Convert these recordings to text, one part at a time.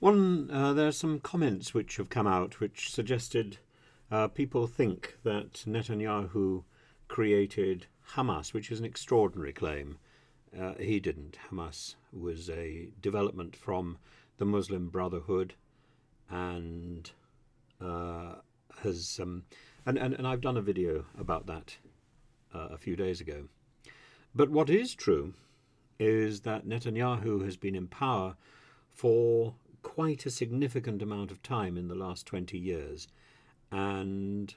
There are some comments which have come out which suggested people think that Netanyahu created Hamas, which is an extraordinary claim. He didn't. Hamas was a development from the Muslim Brotherhood, and has and I've done a video about that a few days ago. But what is true is that Netanyahu has been in power for quite a significant amount of time in the last 20 years, and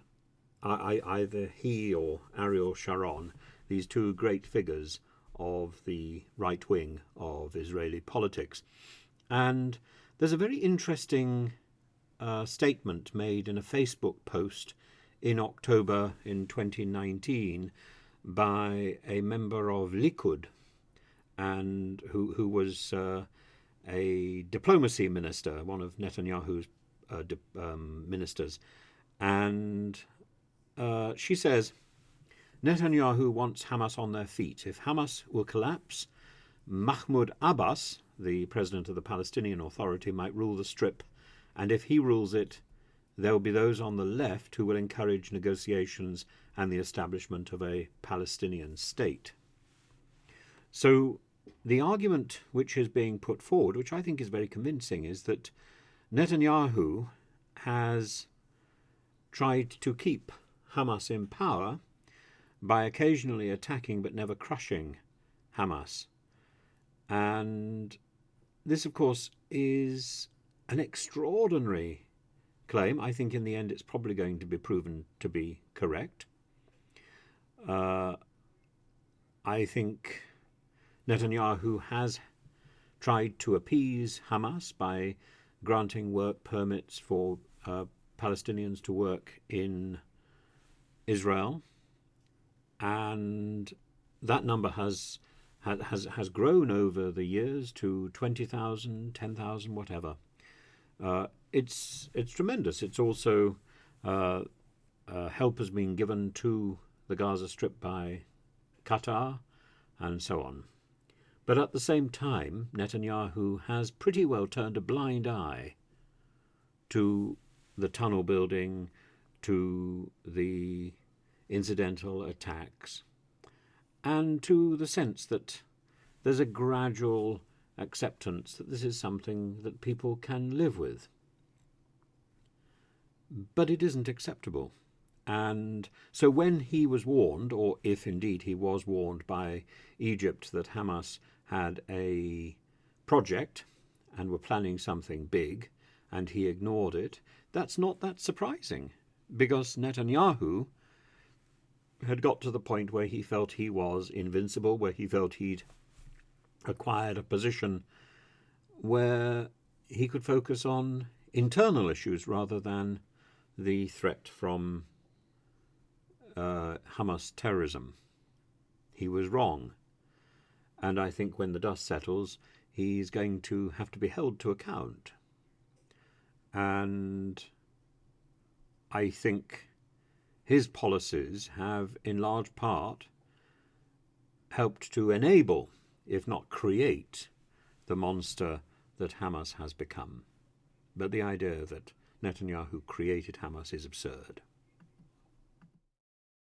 either he or Ariel Sharon, these two great figures of the right wing of Israeli politics. And there's a very interesting statement made in a Facebook post in October in 2019 by a member of Likud, and who was a diplomacy minister, one of Netanyahu's ministers. And she says, Netanyahu wants Hamas on their feet. If Hamas will collapse, Mahmoud Abbas, the president of the Palestinian Authority, might rule the Strip, and if he rules it, there will be those on the left who will encourage negotiations and the establishment of a Palestinian state. So the argument which is being put forward, which I think is very convincing, is that Netanyahu has tried to keep Hamas in power by occasionally attacking but never crushing Hamas. And this, of course, is an extraordinary claim. I think in the end it's probably going to be proven to be correct. I think Netanyahu has tried to appease Hamas by granting work permits for Palestinians to work in Israel, and that number has grown over the years to 20,000, 10,000, whatever. It's tremendous. It's also help has been given to the Gaza Strip by Qatar, and so on. But at the same time, Netanyahu has pretty well turned a blind eye to the tunnel building, to the incidental attacks, and to the sense that there's a gradual acceptance that this is something that people can live with. But it isn't acceptable. And so when he was warned, or if indeed he was warned by Egypt that Hamas had a project and were planning something big, and he ignored it, that's not that surprising, because Netanyahu had got to the point where he felt he was invincible, where he felt he'd acquired a position where he could focus on internal issues rather than the threat from Hamas terrorism. He was wrong. And I think when the dust settles, he's going to have to be held to account. And I think his policies have, in large part, helped to enable, if not create, the monster that Hamas has become. But the idea that Netanyahu created Hamas is absurd.